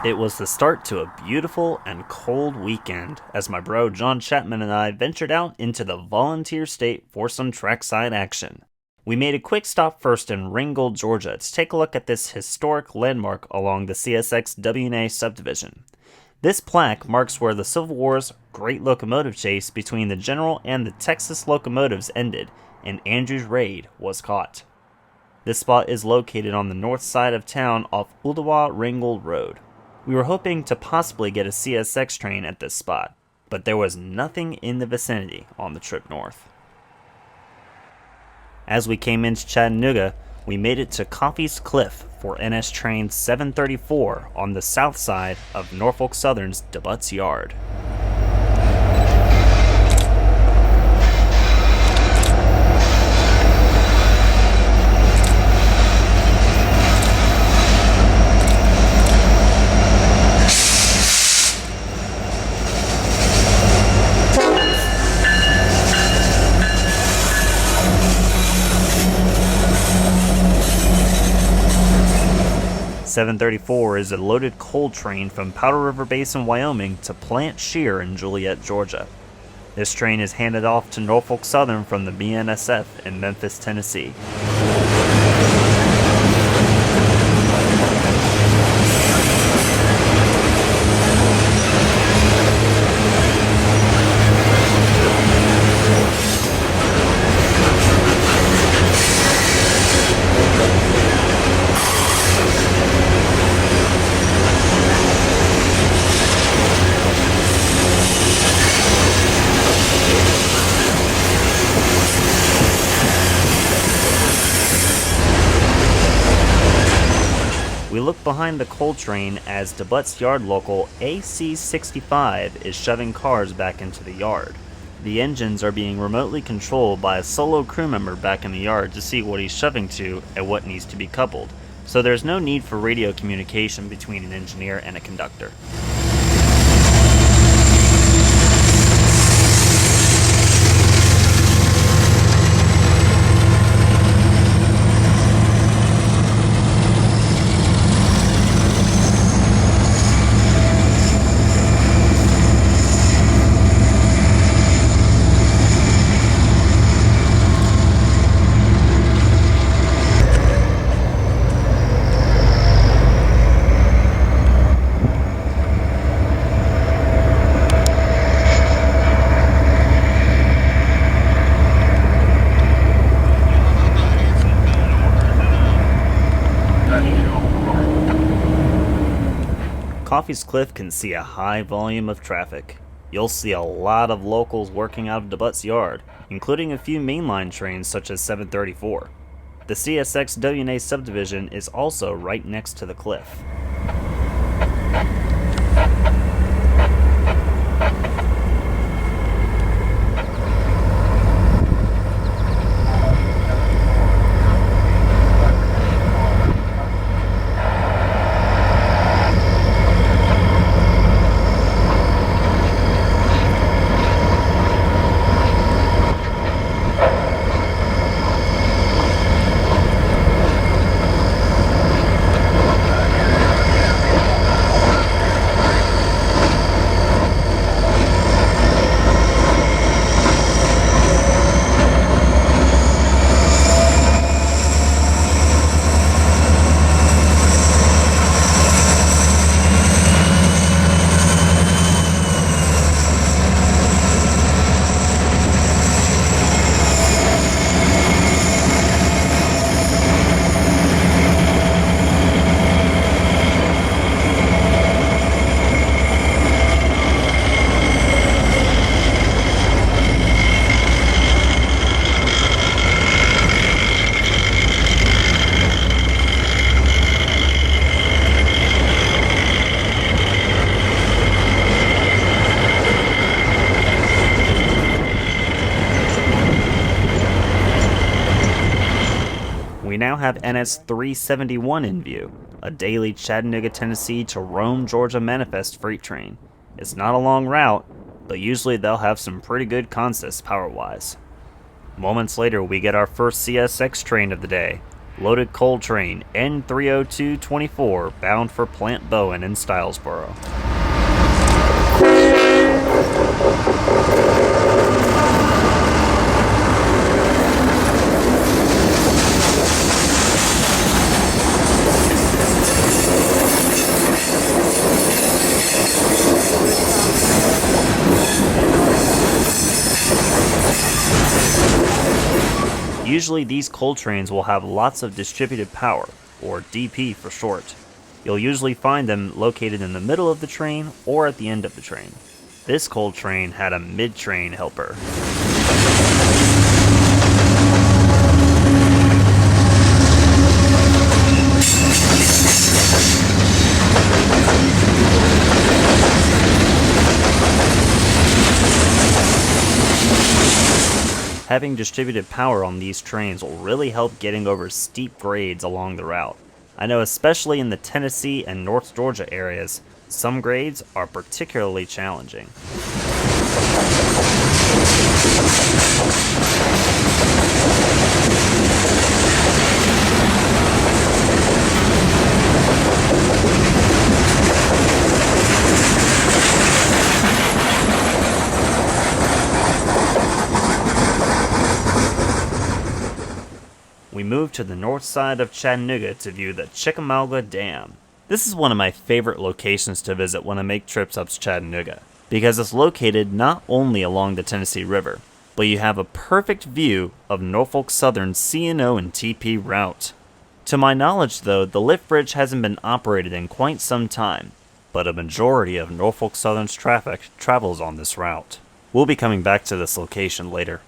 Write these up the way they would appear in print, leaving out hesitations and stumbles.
It was the start to a beautiful and cold weekend as my bro John Chapman and I ventured out into the volunteer state for some trackside action. We made a quick stop first in Ringgold, Georgia to take a look at this historic landmark along the CSX W&A subdivision. This plaque marks where the Civil War's great locomotive chase between the General and the Texas locomotives ended, and Andrew's raid was caught. This spot is located on the north side of town off Uldawa-Ringgold Road. We were hoping to possibly get a CSX train at this spot, but there was nothing in the vicinity on the trip north. As we came into Chattanooga, we made it to Coffey's Cliff for NS Train 734 on the south side of Norfolk Southern's DeButts Yard. 734 is a loaded coal train from Powder River Basin, Wyoming to Plant Shear in Joliet, Georgia. This train is handed off to Norfolk Southern from the BNSF in Memphis, Tennessee. We look behind the coal train as DeButts Yard local AC65 is shoving cars back into the yard. The engines are being remotely controlled by a solo crew member back in the yard to see what he's shoving to and what needs to be coupled, so there's no need for radio communication between an engineer and a conductor. Coffey's Cliff can see a high volume of traffic. You'll see a lot of locals working out of DeButts Yard, including a few mainline trains such as 734. The CSX W&A subdivision is also right next to the cliff. We now have NS 371 in view, a daily Chattanooga, Tennessee to Rome, Georgia manifest freight train. It's not a long route, but usually they'll have some pretty good consists power-wise. Moments later, we get our first CSX train of the day. Loaded coal train N30224 bound for Plant Bowen in Stylesboro. Usually these coal trains will have lots of distributed power, or DP for short. You'll usually find them located in the middle of the train or at the end of the train. This coal train had a mid-train helper. Having distributed power on these trains will really help getting over steep grades along the route. I know especially in the Tennessee and North Georgia areas, some grades are particularly challenging. We moved to the north side of Chattanooga to view the Chickamauga Dam. This is one of my favorite locations to visit when I make trips up to Chattanooga, because it's located not only along the Tennessee River, but you have a perfect view of Norfolk Southern's C&O and TP route. To my knowledge though, the lift bridge hasn't been operated in quite some time, but a majority of Norfolk Southern's traffic travels on this route. We'll be coming back to this location later.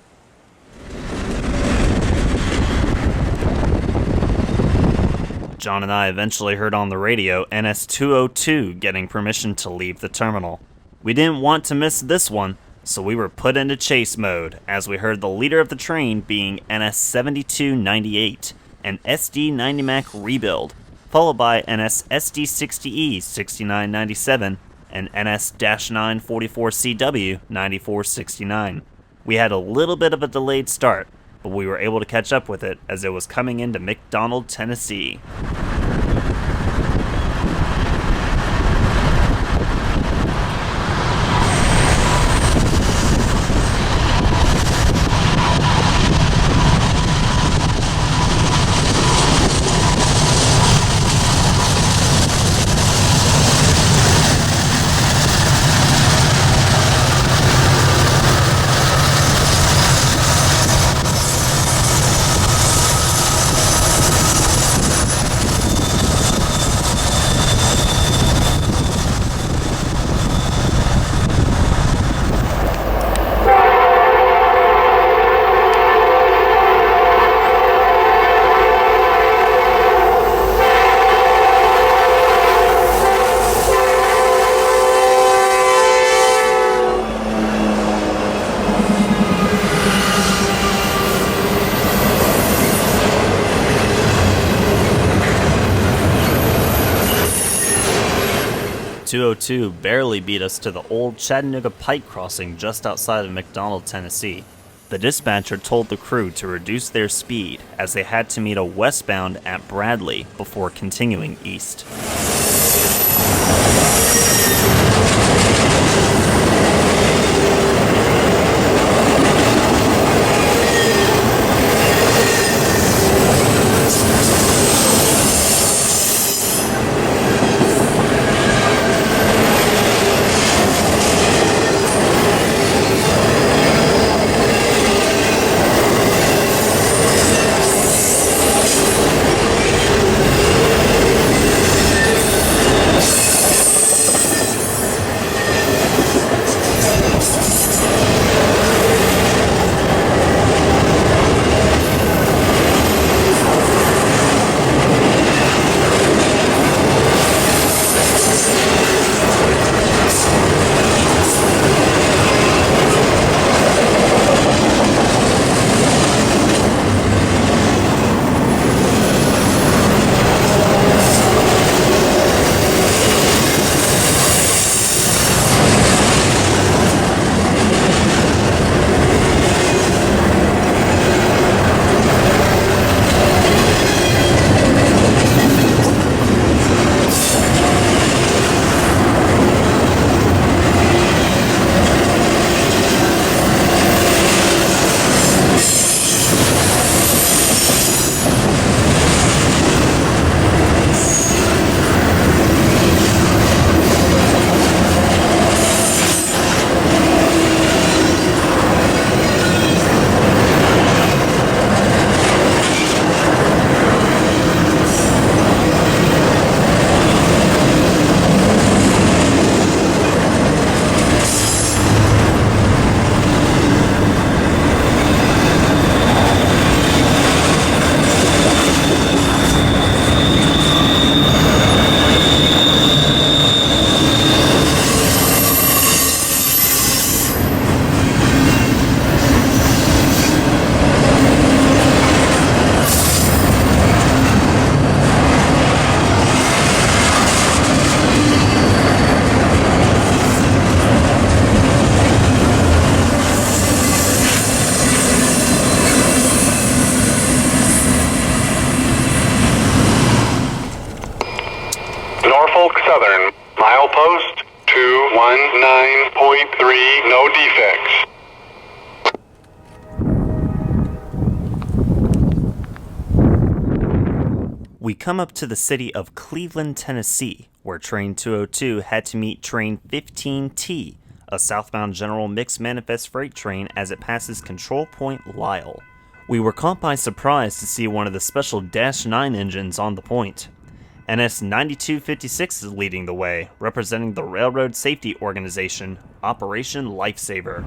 John and I eventually heard on the radio NS-202 getting permission to leave the terminal. We didn't want to miss this one, so we were put into chase mode as we heard the leader of the train being NS-7298, an SD-90 Mac rebuild, followed by NS SD-60E 6997 and NS-944CW 9469. We had a little bit of a delayed start, but we were able to catch up with it as it was coming into McDonald, Tennessee. 202 barely beat us to the old Chattanooga Pike crossing just outside of McDonald, Tennessee. The dispatcher told the crew to reduce their speed as they had to meet a westbound at Bradley before continuing east. 9.3, no defects. We come up to the city of Cleveland, Tennessee, where Train 202 had to meet Train 15T, a southbound general mixed manifest freight train as it passes Control Point Lyle. We were caught by surprise to see one of the special Dash 9 engines on the point. NS 9256 is leading the way, representing the Railroad Safety Organization, Operation Lifesaver.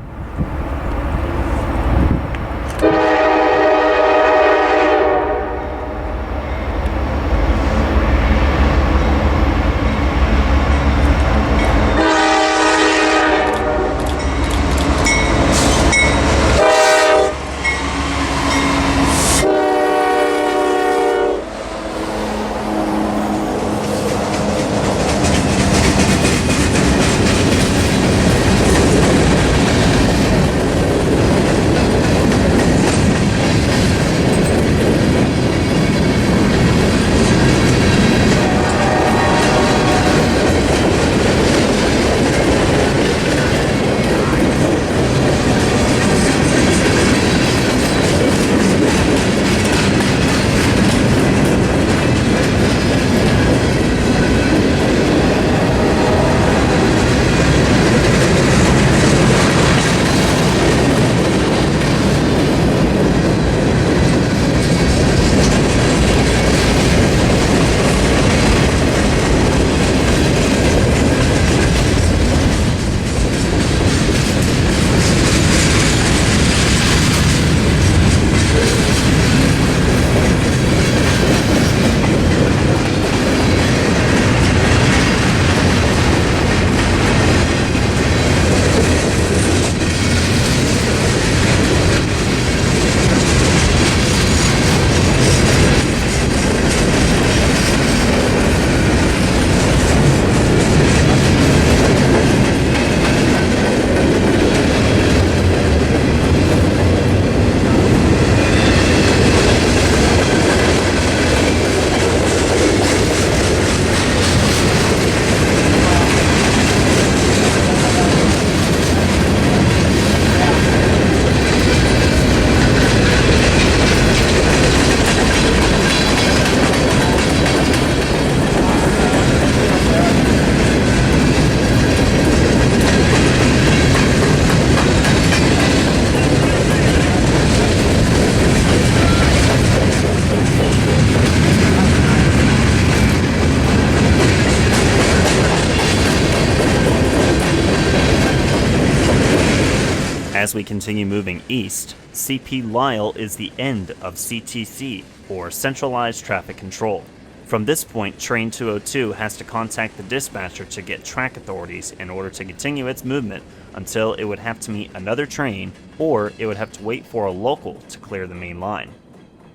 As we continue moving east, CP Lyle is the end of CTC, or Centralized Traffic Control. From this point, Train 202 has to contact the dispatcher to get track authorities in order to continue its movement until it would have to meet another train, or it would have to wait for a local to clear the main line.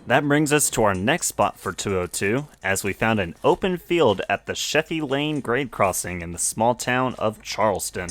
That brings us to our next spot for 202, as we found an open field at the Sheffy Lane grade crossing in the small town of Charleston.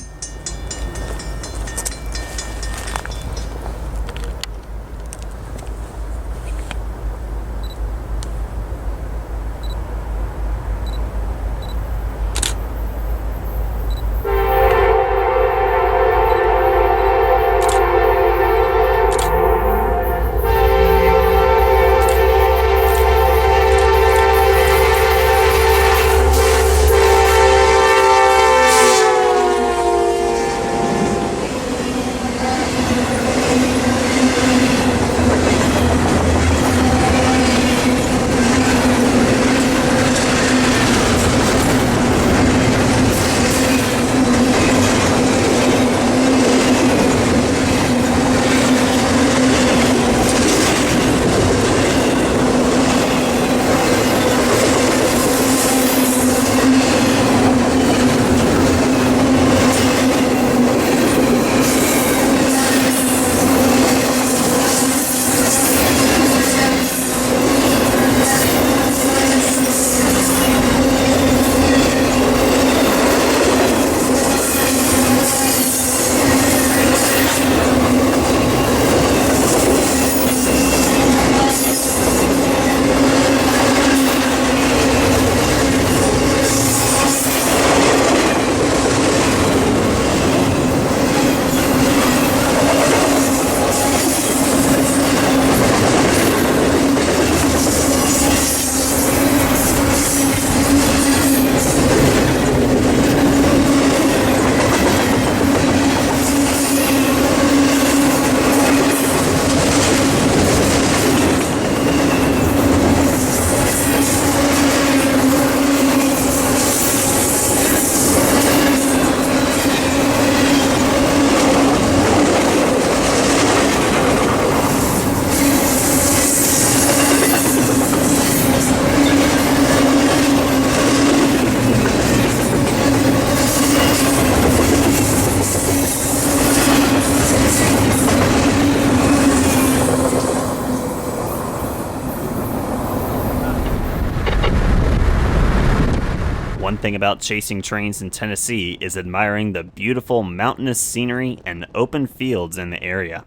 fun thing about chasing trains in Tennessee is admiring the beautiful mountainous scenery and open fields in the area.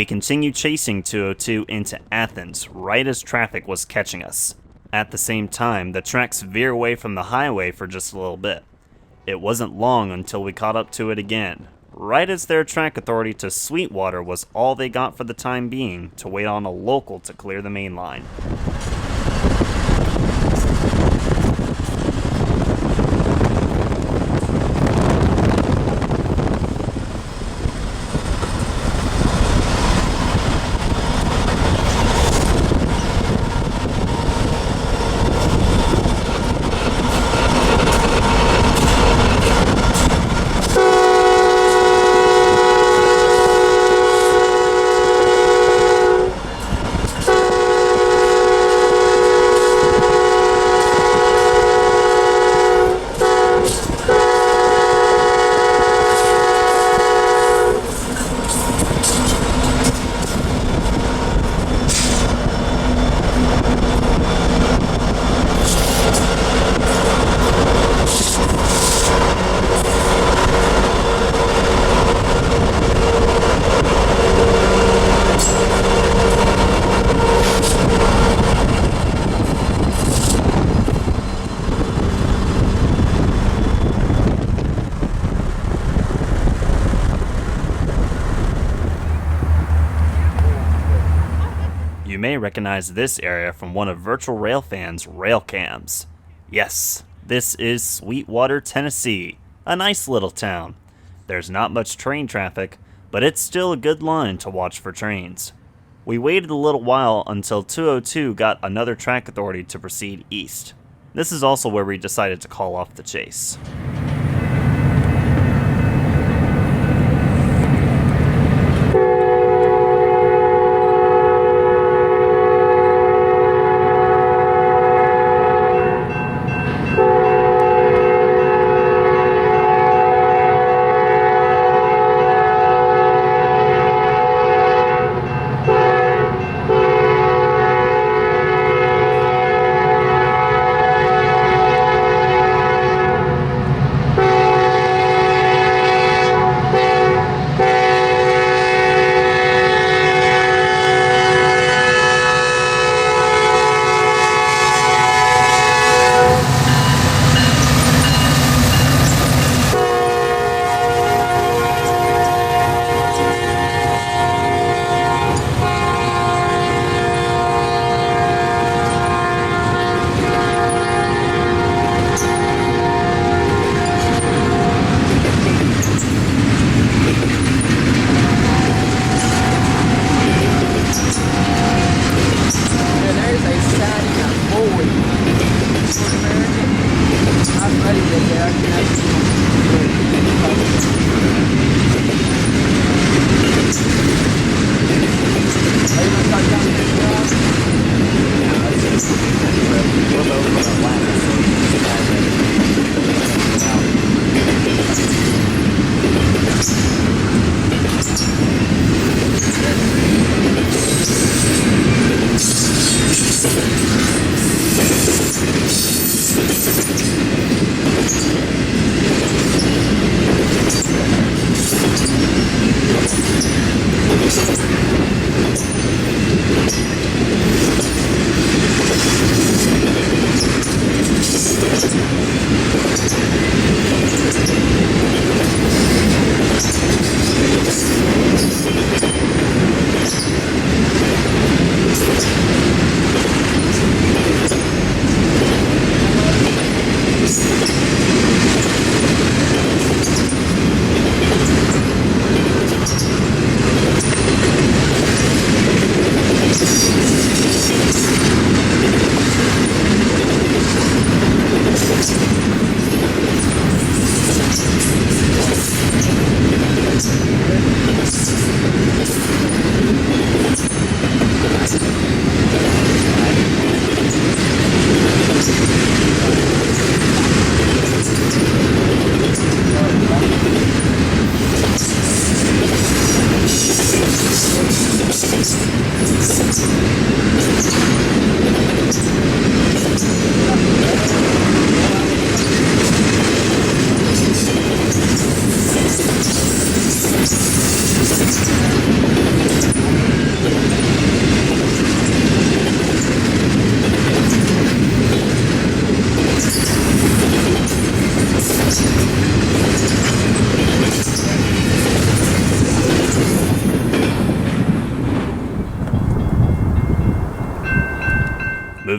We continued chasing 202 into Athens right as traffic was catching us. At the same time, the tracks veer away from the highway for just a little bit. It wasn't long until we caught up to it again, right as their track authority to Sweetwater was all they got for the time being to wait on a local to clear the main line. You may recognize this area from one of Virtual Railfann's rail cams. Yes, this is Sweetwater, Tennessee, a nice little town. There's not much train traffic, but it's still a good line to watch for trains. We waited a little while until 202 got another track authority to proceed east. This is also where we decided to call off the chase.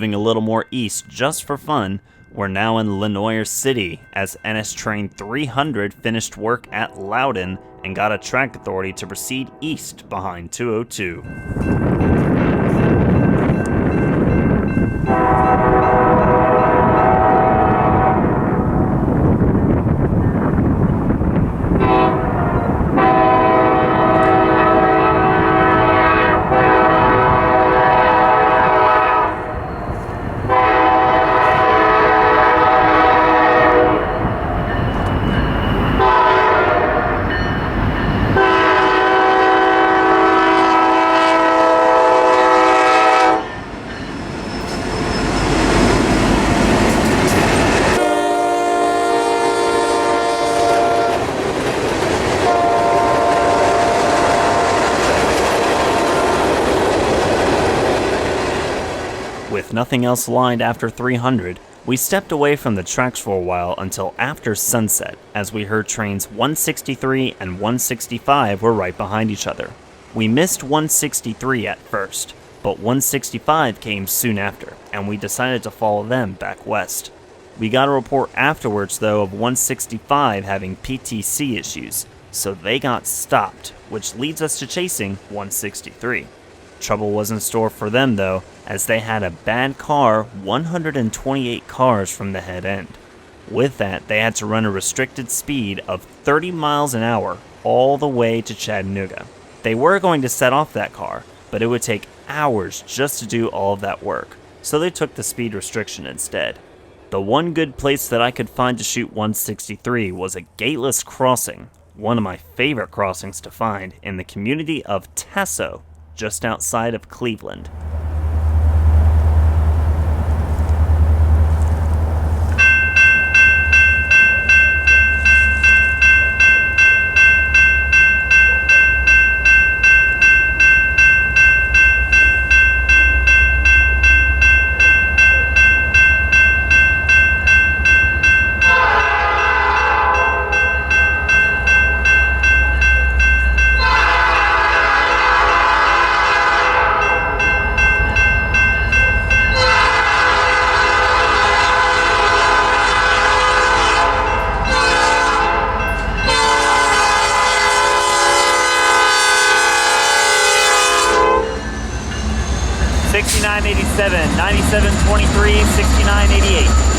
moving a little more east just for fun, we're now in Lenoir City as NS Train 300 finished work at Loudon and got a track authority to proceed east behind 202. With nothing else lined after 300, we stepped away from the tracks for a while until after sunset, as we heard trains 163 and 165 were right behind each other. We missed 163 at first, but 165 came soon after, and we decided to follow them back west. We got a report afterwards, though, of 165 having PTC issues, so they got stopped, which leads us to chasing 163. Trouble was in store for them, though, as they had a bad car 128 cars from the head end. With that, they had to run a restricted speed of 30 miles an hour all the way to Chattanooga. They were going to set off that car, but it would take hours just to do all of that work, so they took the speed restriction instead. The one good place that I could find to shoot 163 was a gateless crossing, one of my favorite crossings to find, in the community of Tasso, just outside of Cleveland. $69.87, $97.23, $69.88.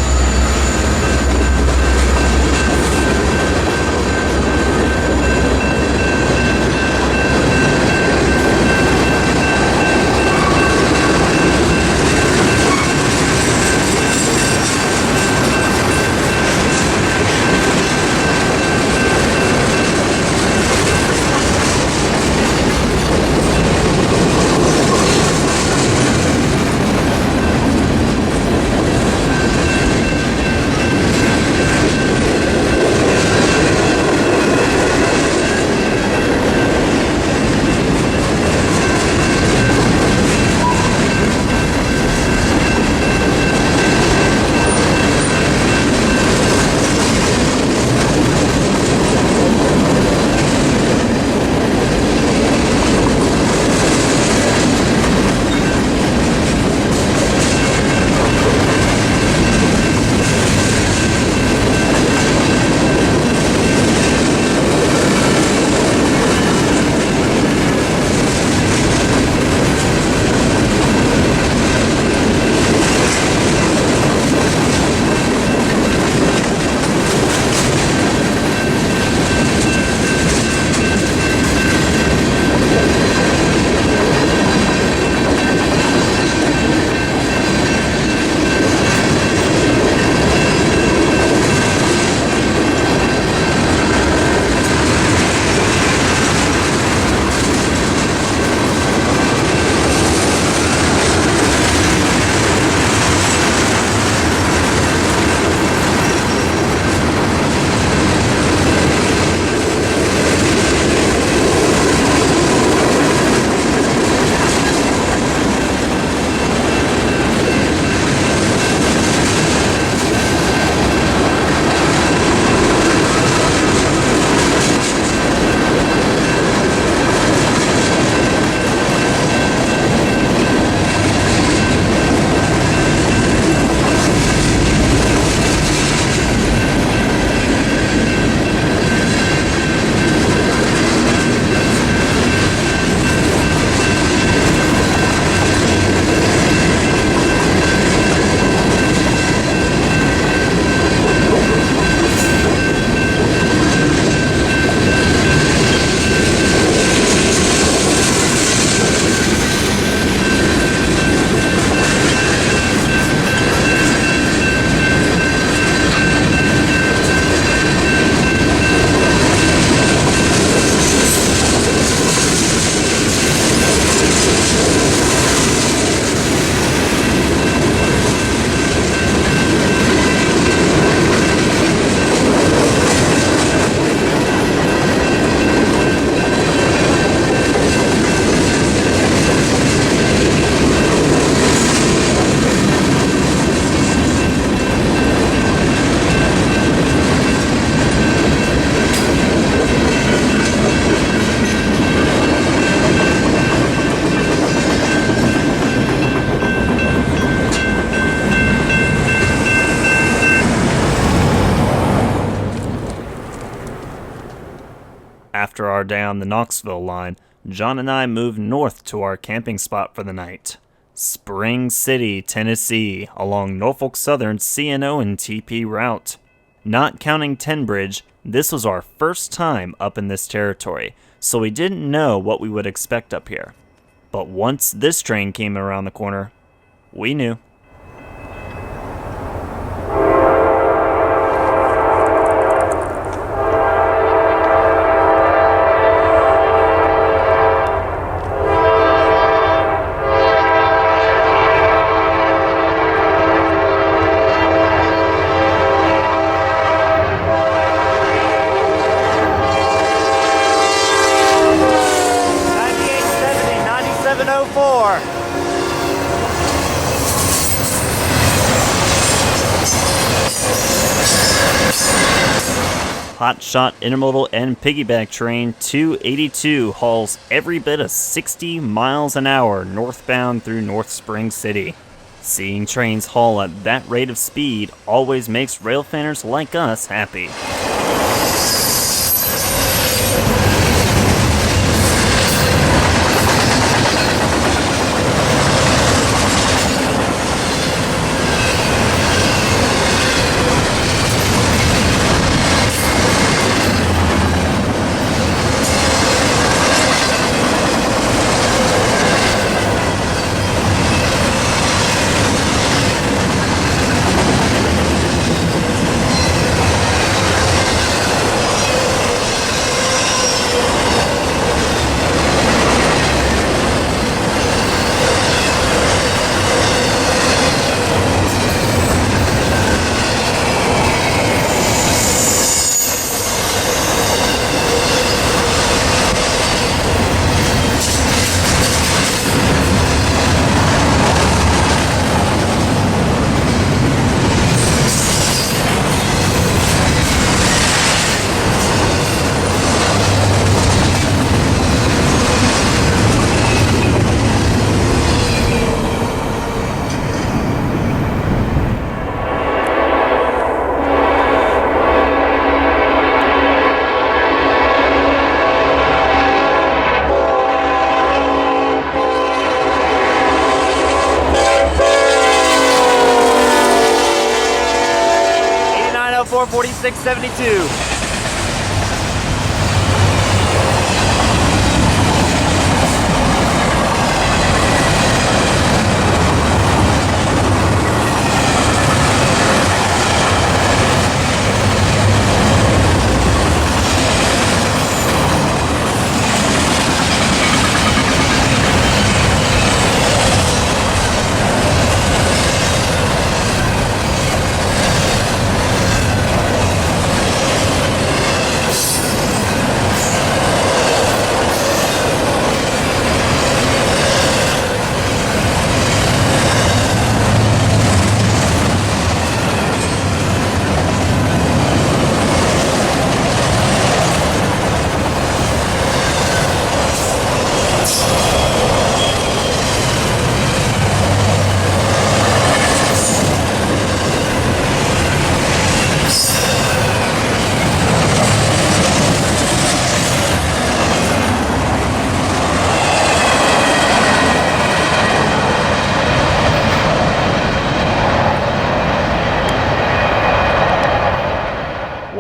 After our day on the Knoxville line, John and I moved north to our camping spot for the night. Spring City, Tennessee, along Norfolk Southern C&O and TP route. Not counting Ten Bridge, this was our first time up in this territory, so we didn't know what we would expect up here. But once this train came around the corner, we knew. Hotshot Intermodal and Piggyback Train 282 hauls every bit of 60 miles an hour northbound through North Spring City. Seeing trains haul at that rate of speed always makes railfanners like us happy. $46.72.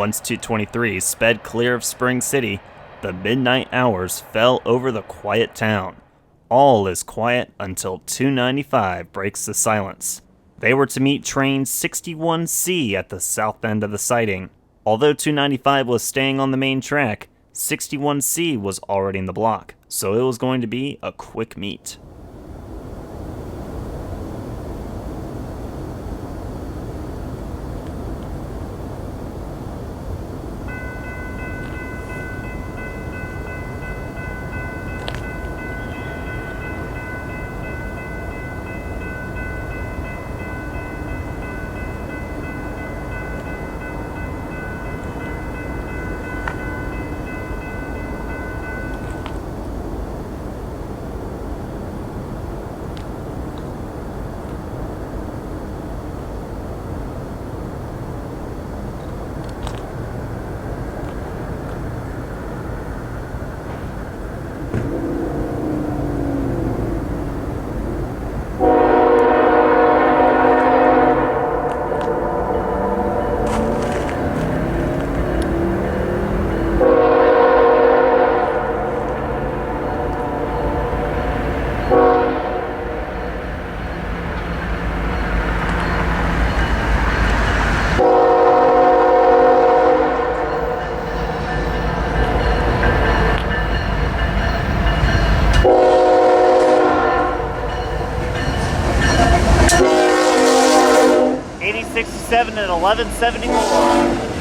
Once 223 sped clear of Spring City, the midnight hours fell over the quiet town. All is quiet until 295 breaks the silence. They were to meet train 61C at the south end of the siding. Although 295 was staying on the main track, 61C was already in the block, so it was going to be a quick meet. 1174.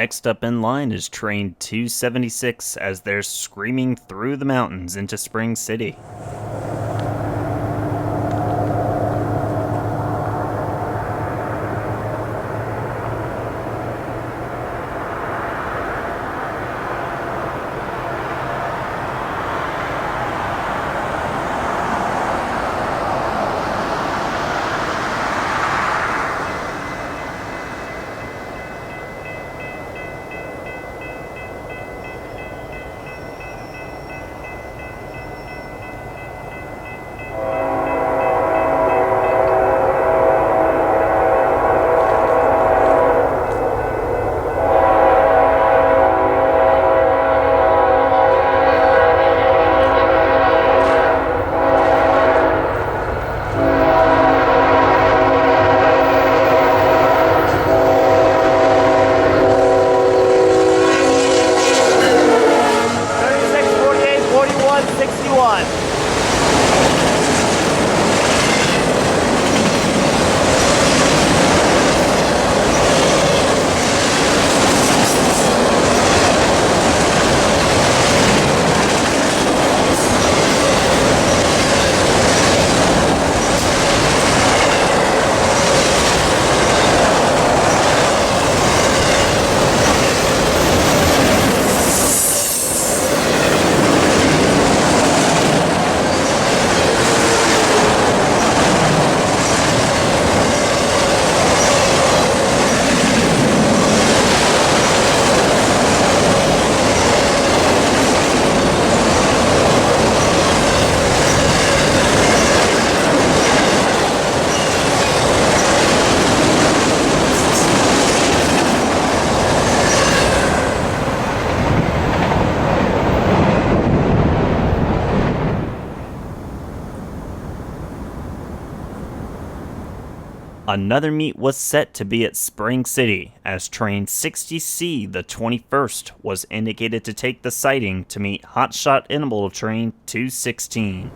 Next up in line is Train 276 as they're screaming through the mountains into Spring City. Another meet was set to be at Spring City, as train 60C, the 21st, was indicated to take the siding to meet Hotshot Intermodal train 216.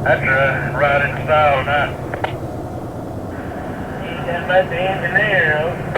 That's right in style now. You done let the engineer.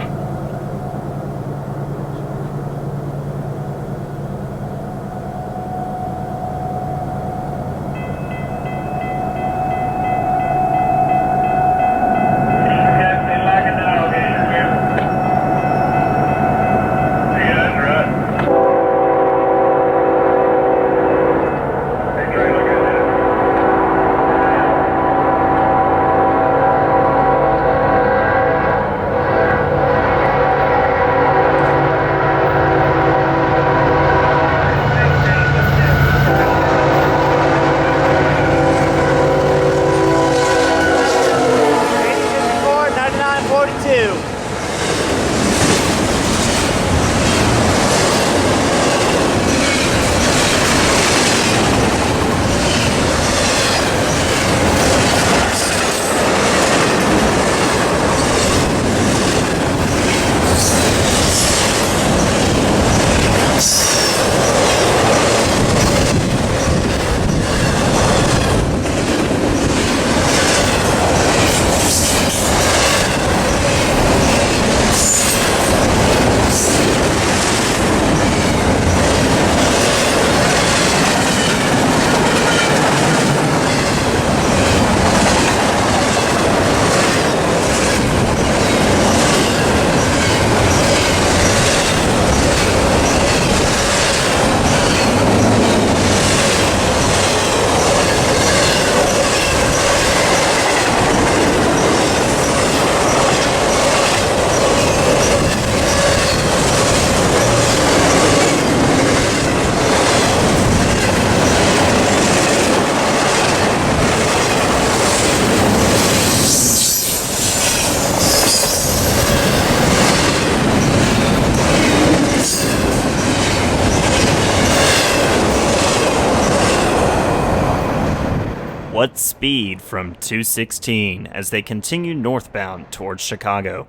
What speed from 216 as they continue northbound towards Chicago.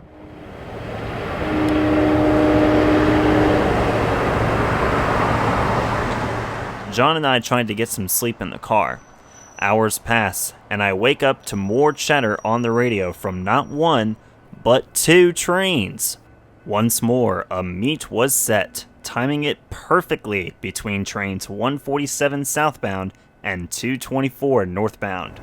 John and I tried to get some sleep in the car. Hours pass, and I wake up to more chatter on the radio from not one, but two trains. Once more, a meet was set timing it perfectly between trains 147 southbound and 224 northbound.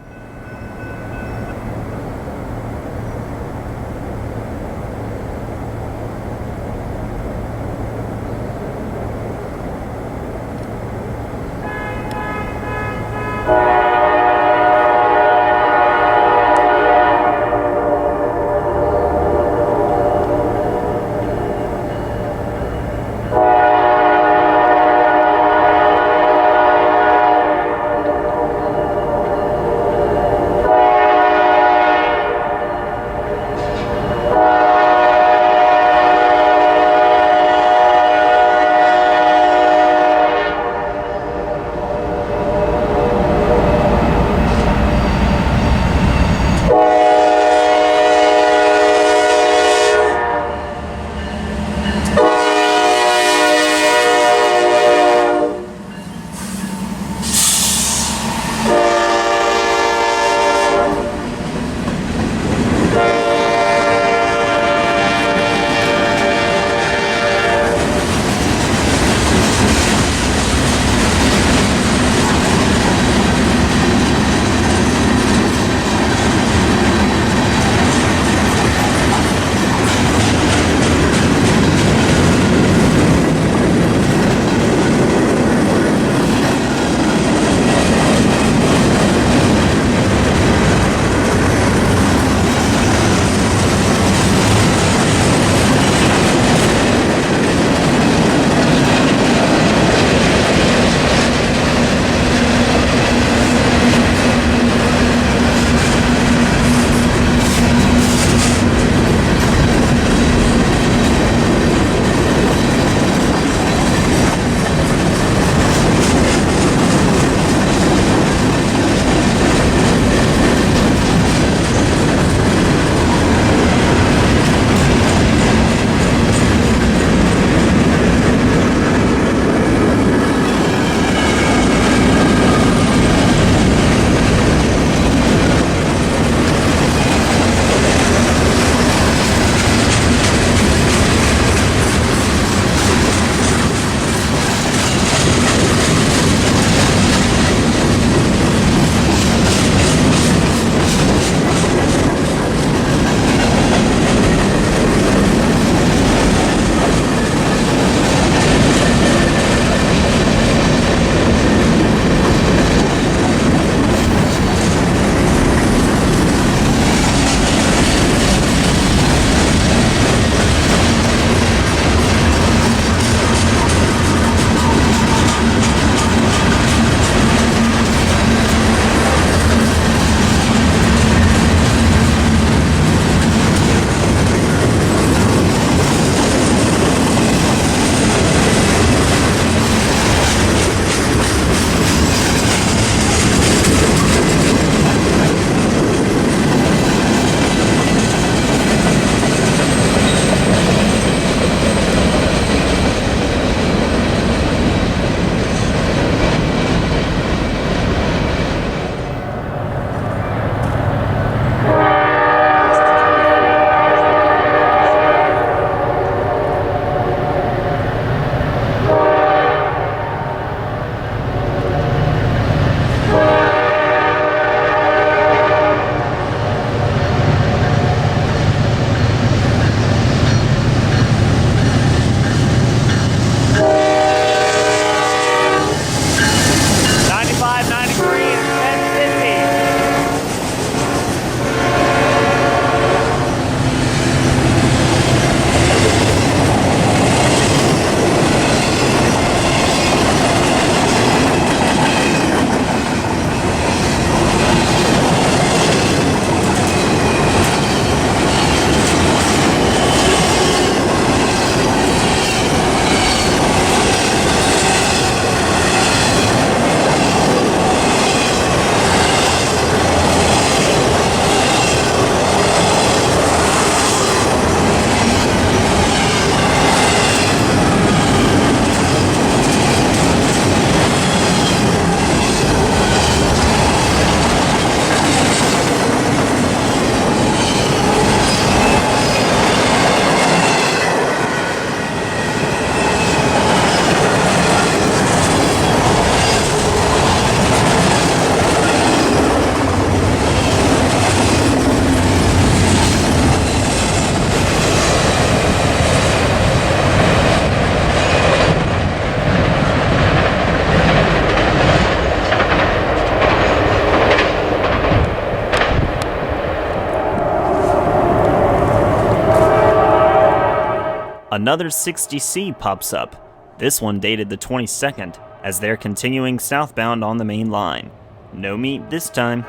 Another 60C pops up, this one dated the 22nd, as they're continuing southbound on the main line. No meat this time.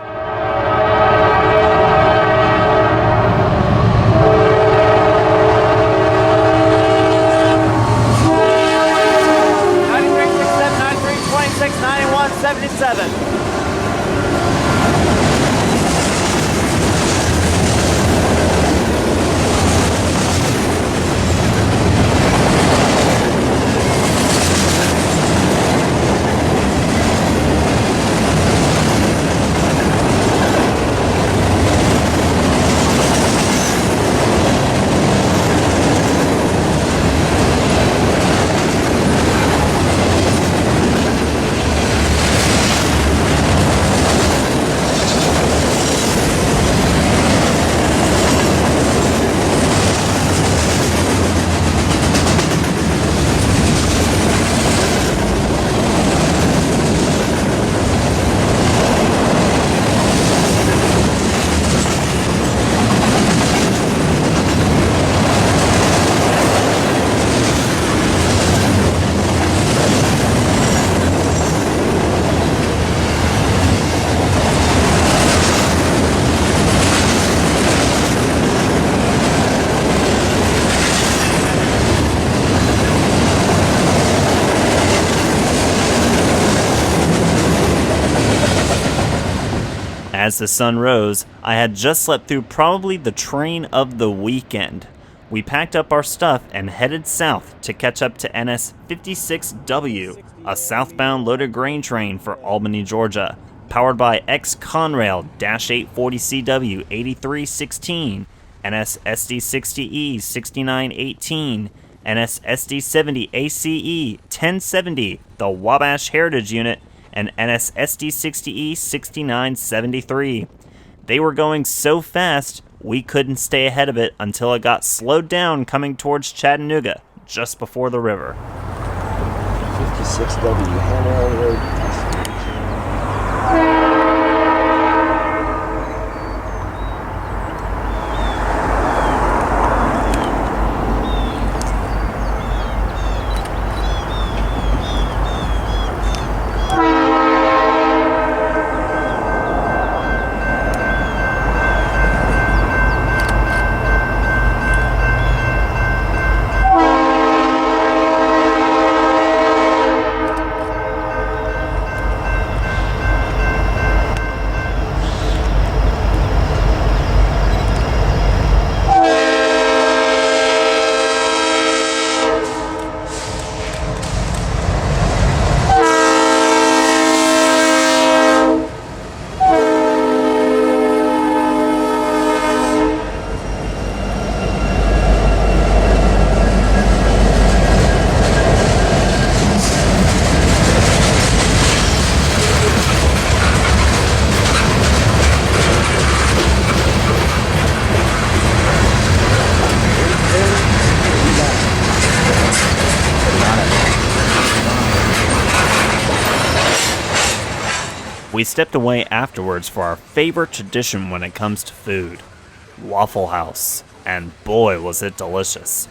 As the sun rose, I had just slept through probably the train of the weekend. We packed up our stuff and headed south to catch up to NS 56W, a southbound loaded grain train for Albany, Georgia, powered by ex-Conrail 840CW 8316, NS SD60E 6918, NS SD70 ACE 1070, the Wabash Heritage Unit, and NS SD60E 6973. They were going so fast, we couldn't stay ahead of it until it got slowed down coming towards Chattanooga, just before the river. 56W Hanover Road. We stepped away afterwards for our favorite tradition when it comes to food, Waffle House, and boy was it delicious.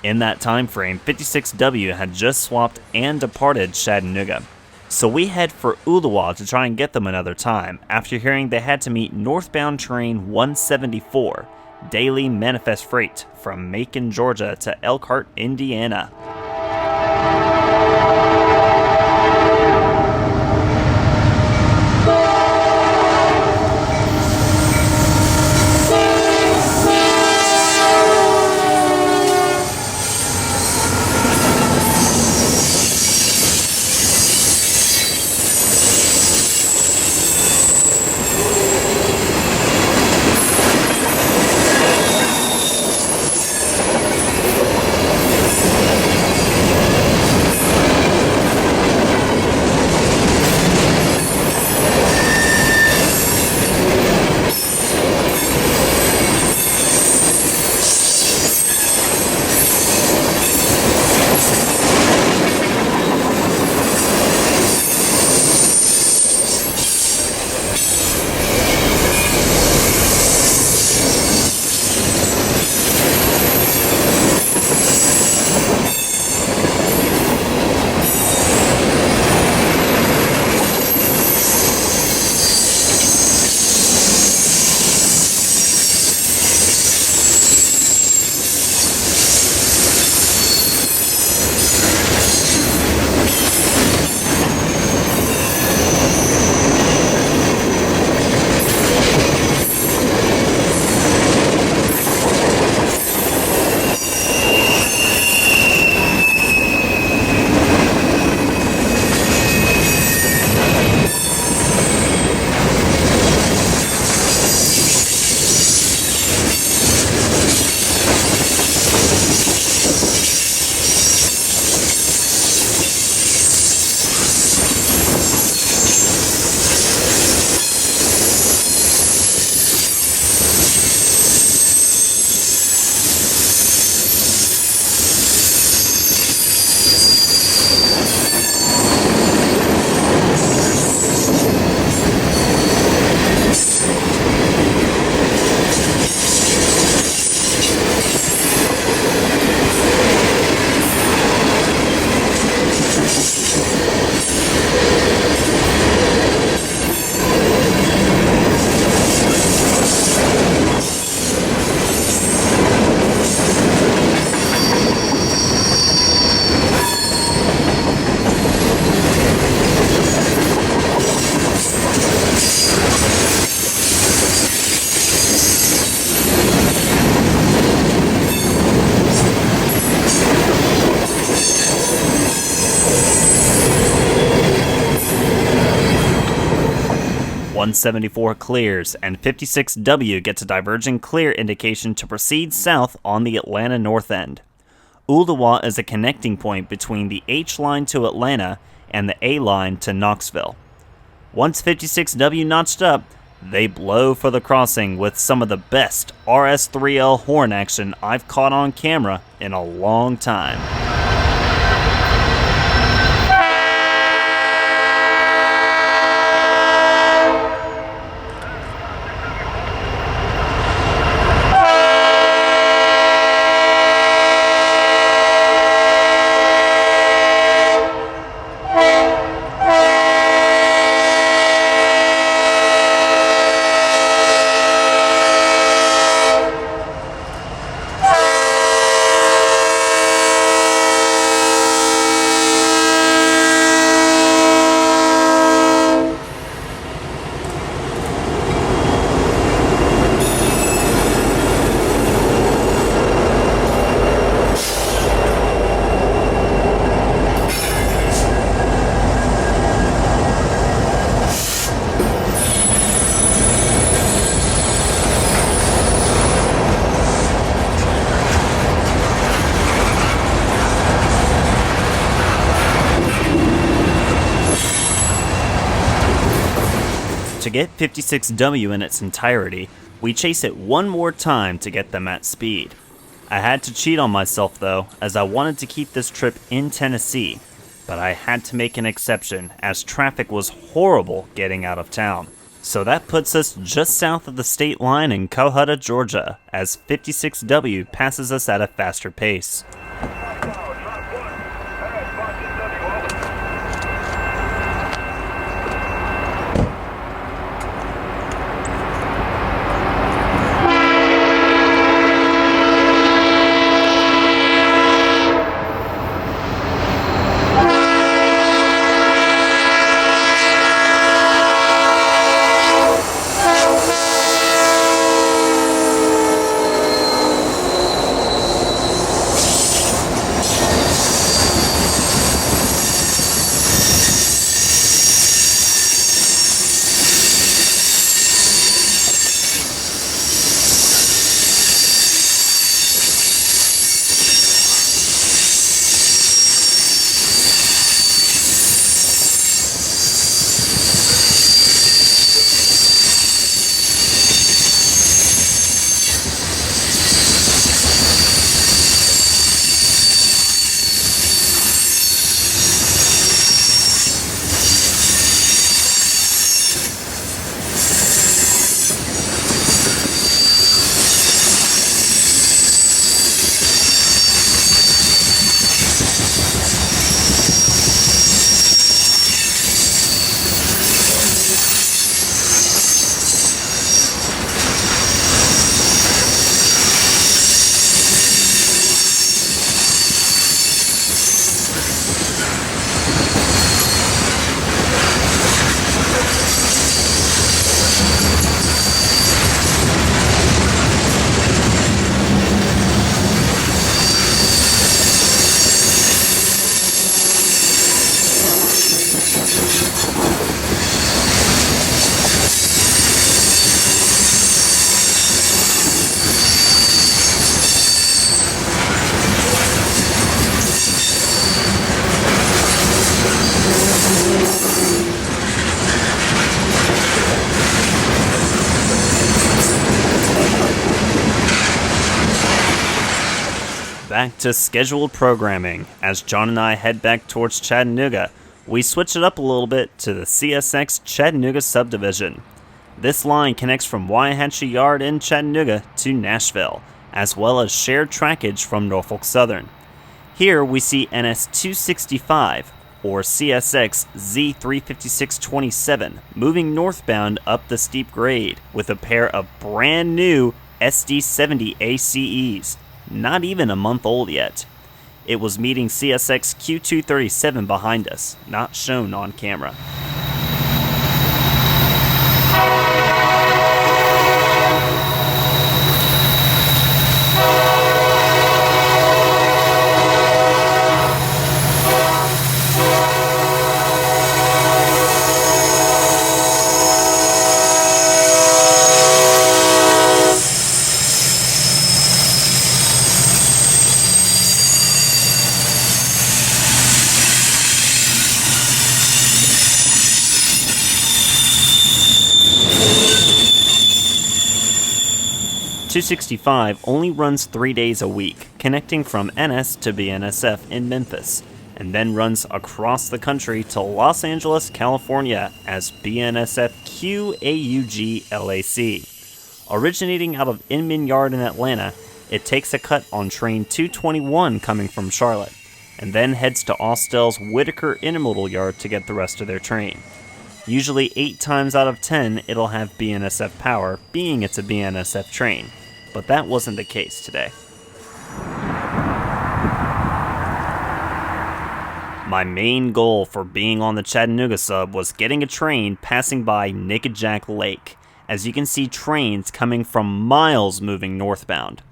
In that time frame, 56W had just swapped and departed Chattanooga, so we head for Ooltewah to try and get them another time after hearing they had to meet northbound train 174, daily manifest freight from Macon, Georgia to Elkhart, Indiana. 174 clears, and 56W gets a diverging clear indication to proceed south on the Atlanta north end. Ooltewah is a connecting point between the H line to Atlanta and the A line to Knoxville. Once 56W notched up, they blow for the crossing with some of the best RS3L horn action I've caught on camera in a long time. To get 56W in its entirety, we chase it one more time to get them at speed. I had to cheat on myself though, as I wanted to keep this trip in Tennessee, but I had to make an exception as traffic was horrible getting out of town. So that puts us just south of the state line in Cohutta, Georgia, as 56W passes us at a faster pace. Back to scheduled programming. As John and I head back towards Chattanooga, we switch it up a little bit to the CSX Chattanooga subdivision. This line connects from Waihatchee Yard in Chattanooga to Nashville, as well as shared trackage from Norfolk Southern. Here we see NS 265, or CSX Z35627, moving northbound up the steep grade with a pair of brand new SD70 ACEs, not even a month old yet. It was meeting CSX Q237 behind us, not shown on camera. 265 only runs 3 days a week, connecting from NS to BNSF in Memphis, and then runs across the country to Los Angeles, California as BNSF QAUG LAC. Originating out of Inman Yard in Atlanta, it takes a cut on train 221 coming from Charlotte, and then heads to Austell's Whitaker Intermodal Yard to get the rest of their train. Usually 8 times out of 10, it'll have BNSF power, being it's a BNSF train, but that wasn't the case today. My main goal for being on the Chattanooga sub was getting a train passing by Naked Jack Lake, as you can see trains coming from miles moving northbound.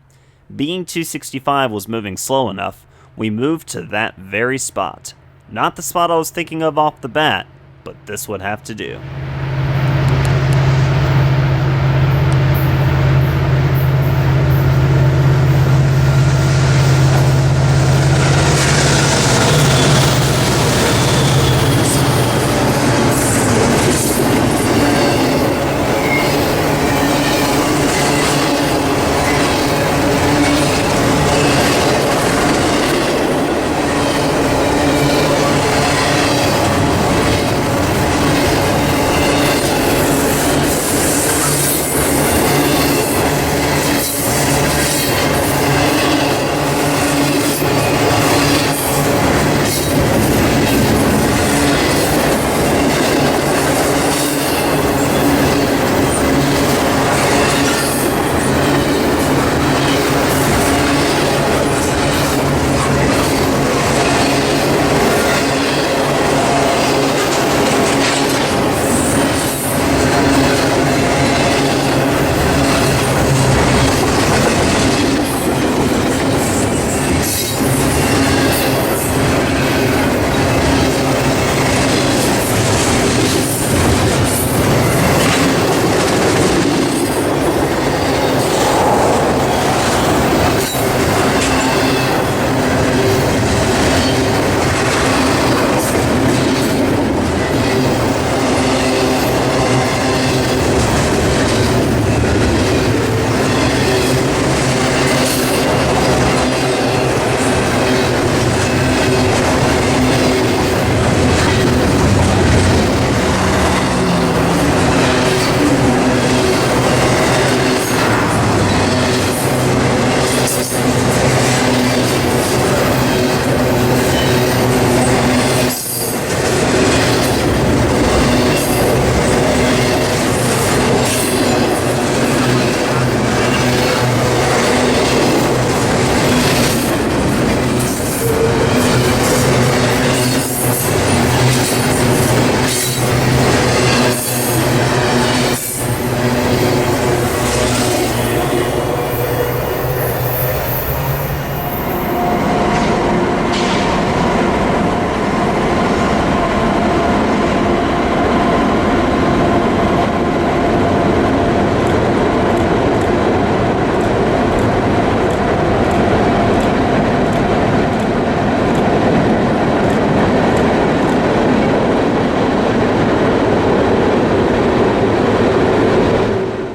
Being 265 was moving slow enough, we moved to that very spot. Not the spot I was thinking of off the bat, but this would have to do.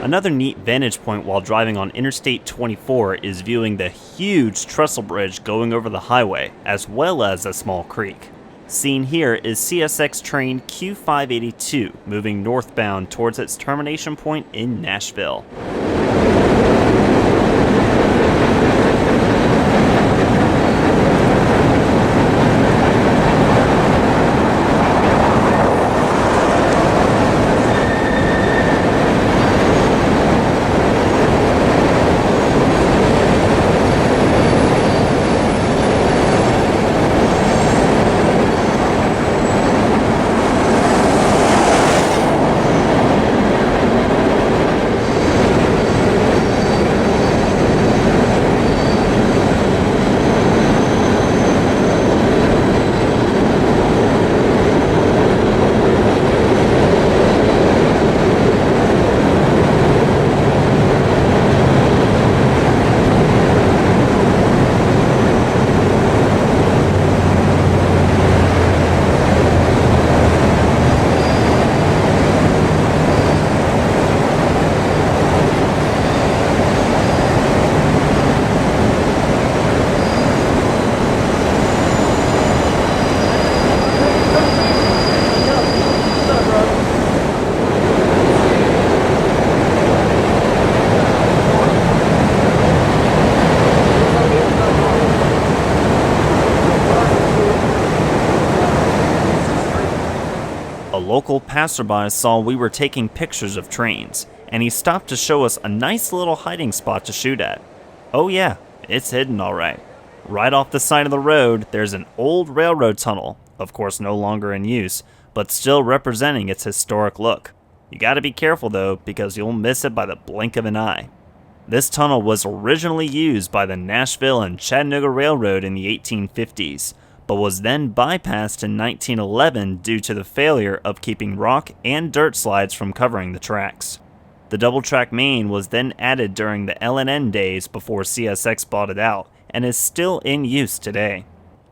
Another neat vantage point while driving on Interstate 24 is viewing the huge trestle bridge going over the highway, as well as a small creek. Seen here is CSX train Q582 moving northbound towards its termination point in Nashville. A local passerby saw we were taking pictures of trains, and he stopped to show us a nice little hiding spot to shoot at. Oh yeah, it's hidden alright. Right off the side of the road, there's an old railroad tunnel, of course no longer in use, but still representing its historic look. You gotta be careful though, because you'll miss it by the blink of an eye. This tunnel was originally used by the Nashville and Chattanooga Railroad in the 1850s, but was then bypassed in 1911 due to the failure of keeping rock and dirt slides from covering the tracks. The double-track main was then added during the L&N days before CSX bought it out, and is still in use today.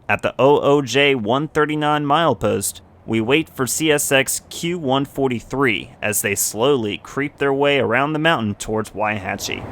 At the OOJ 139 milepost, we wait for CSX Q143 as they slowly creep their way around the mountain towards Waihatchee.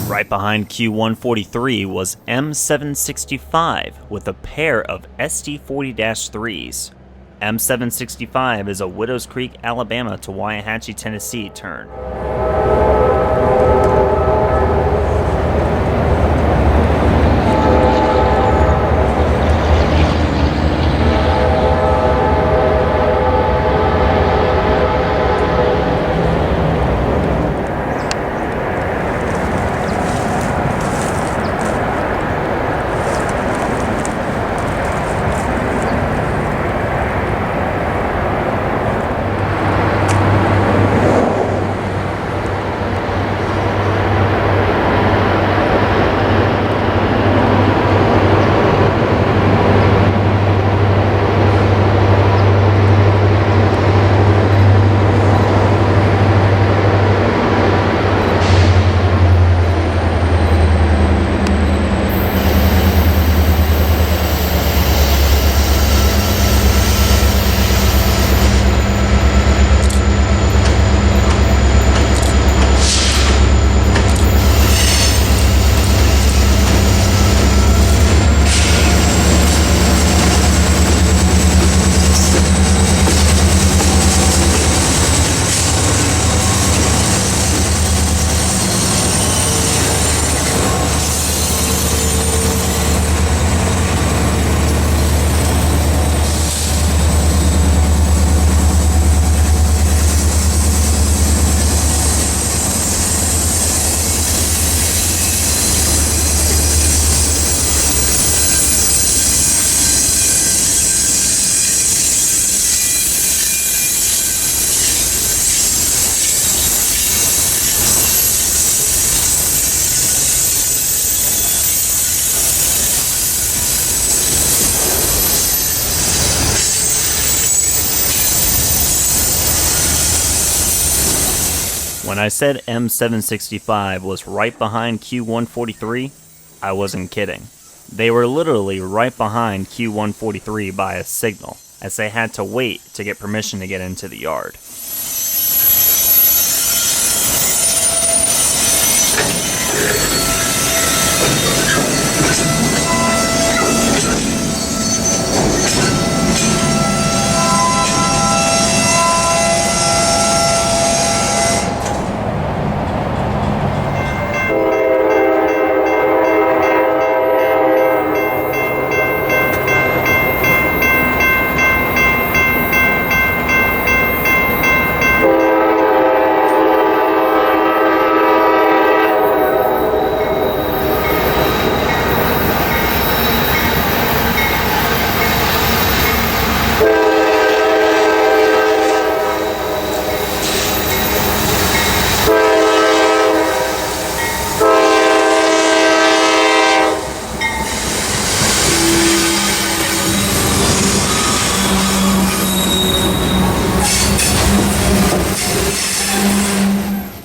Right behind Q143 was M765 with a pair of SD40-3s. M765 is a Widows Creek, Alabama to Waihatchee, Tennessee turn. When I said M765 was right behind Q143, I wasn't kidding. They were literally right behind Q143 by a signal, as they had to wait to get permission to get into the yard.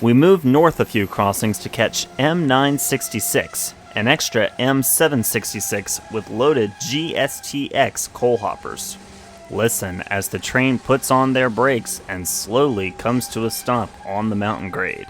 We moved north a few crossings to catch M966, an extra M766 with loaded GSTX coal hoppers. Listen as the train puts on their brakes and slowly comes to a stop on the mountain grade.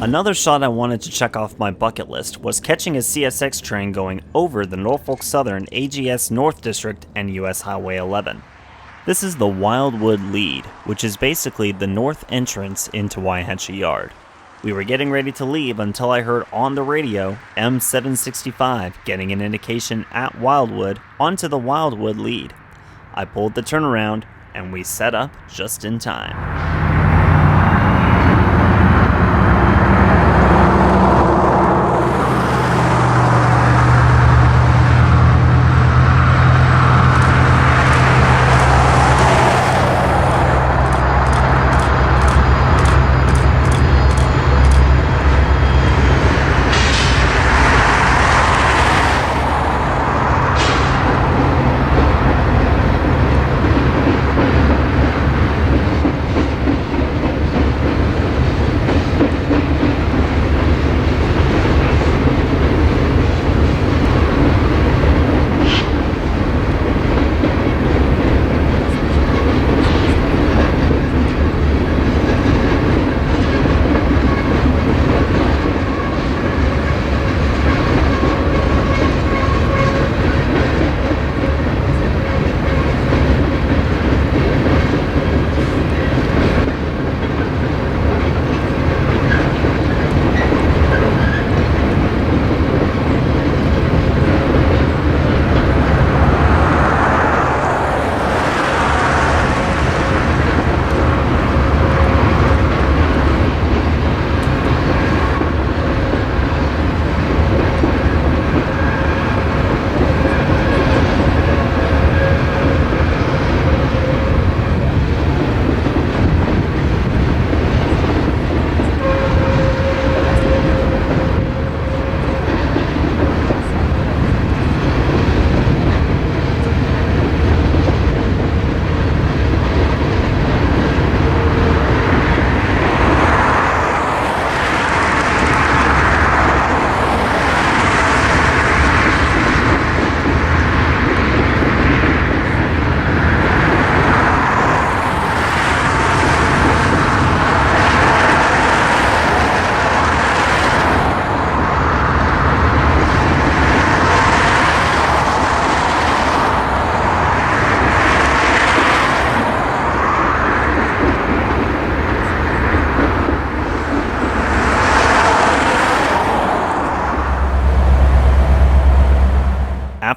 Another shot I wanted to check off my bucket list was catching a CSX train going over the Norfolk Southern AGS North District and US Highway 11. This is the Wildwood Lead, which is basically the north entrance into Waihatchee Yard. We were getting ready to leave until I heard on the radio M765 getting an indication at Wildwood onto the Wildwood Lead. I pulled the turnaround and we set up just in time.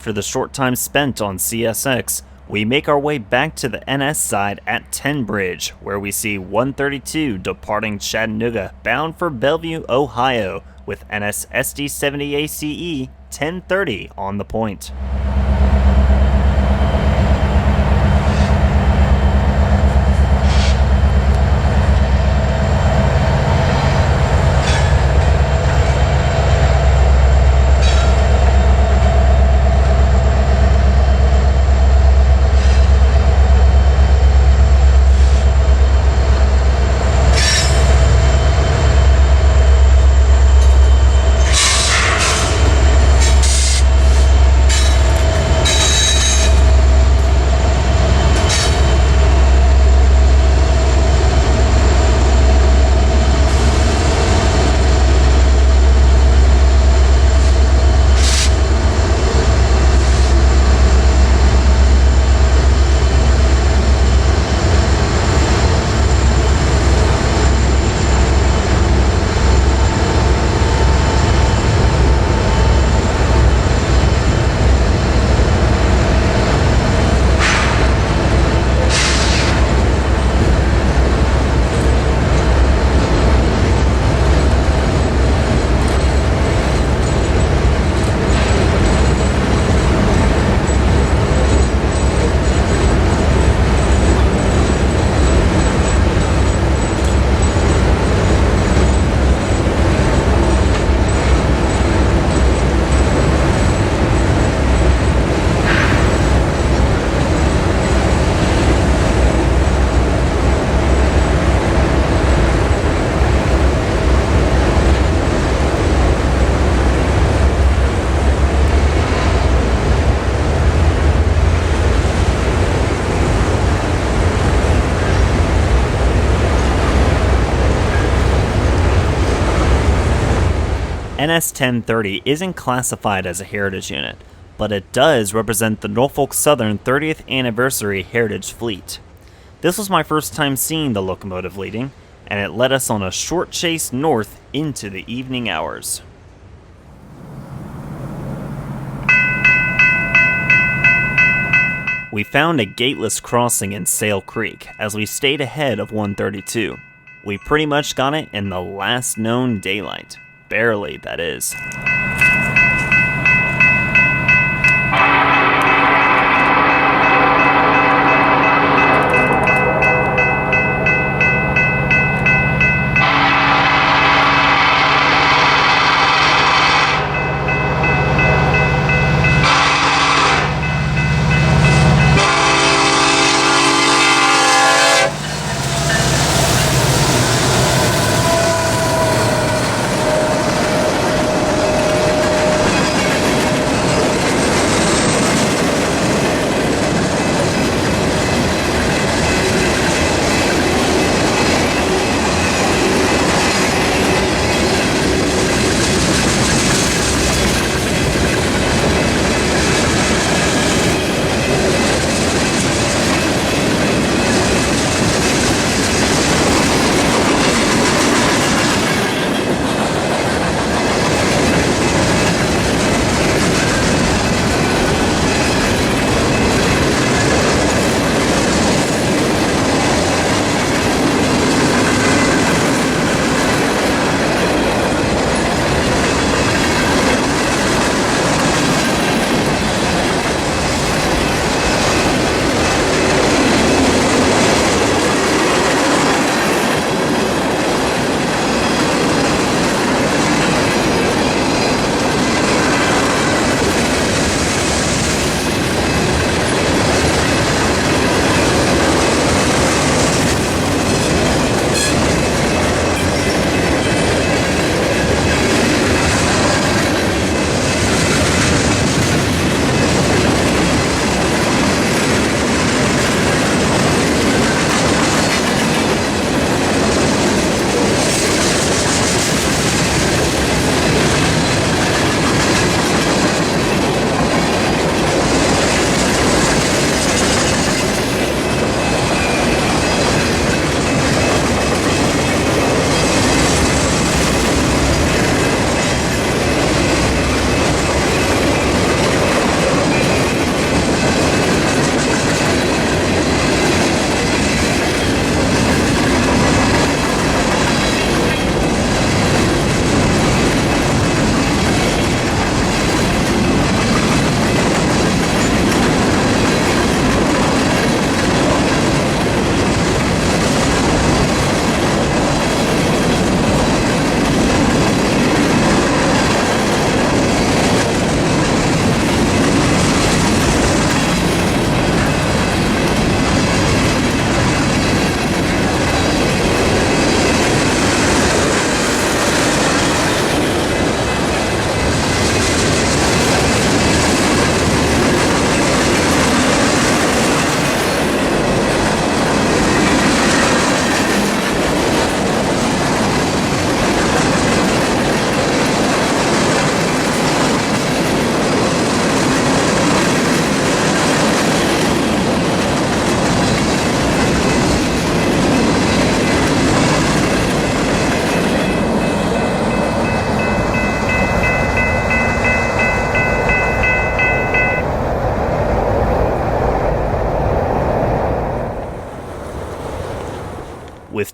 After the short time spent on CSX, we make our way back to the NS side at 10 Bridge, where we see 132 departing Chattanooga bound for Bellevue, Ohio, with NS SD70 ACE 1030 on the point. NS 1030 isn't classified as a heritage unit, but it does represent the Norfolk Southern 30th Anniversary Heritage Fleet. This was my first time seeing the locomotive leading, and it led us on a short chase north into the evening hours. We found a gateless crossing in Sail Creek as we stayed ahead of 132. We pretty much got it in the last known daylight. Barely, that is.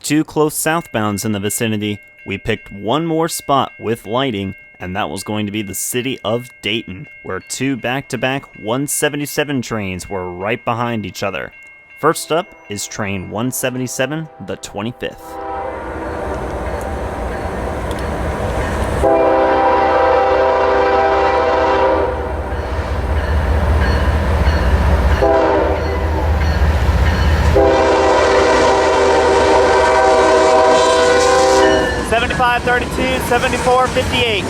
2 close southbounds in the vicinity, we picked one more spot with lighting, and that was going to be the city of Dayton, where 2 back-to-back 177 trains were right behind each other. First up is train 177, the 25th. '75, 32, 74, 58.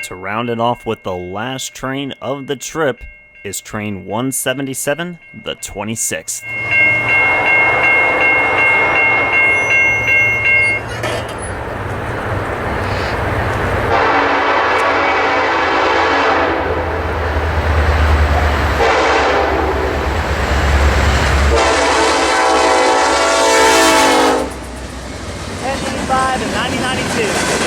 To round it off with the last train of the trip is train 177, the 26th. And 9092.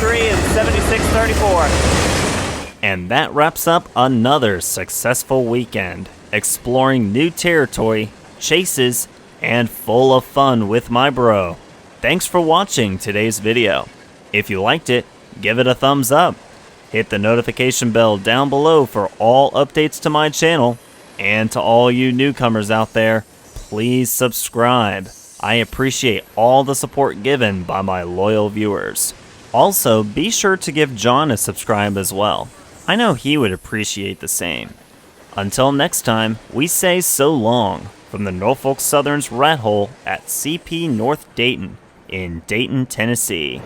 And 7634. And that wraps up another successful weekend, exploring new territory, chases, and full of fun with my bro. Thanks for watching today's video. If you liked it, give it a thumbs up. Hit the notification bell down below for all updates to my channel. And to all you newcomers out there, please subscribe. I appreciate all the support given by my loyal viewers. Also, be sure to give John a subscribe as well. I know he would appreciate the same. Until next time, we say so long from the Norfolk Southern's Rat Hole at CP North Dayton in Dayton, Tennessee.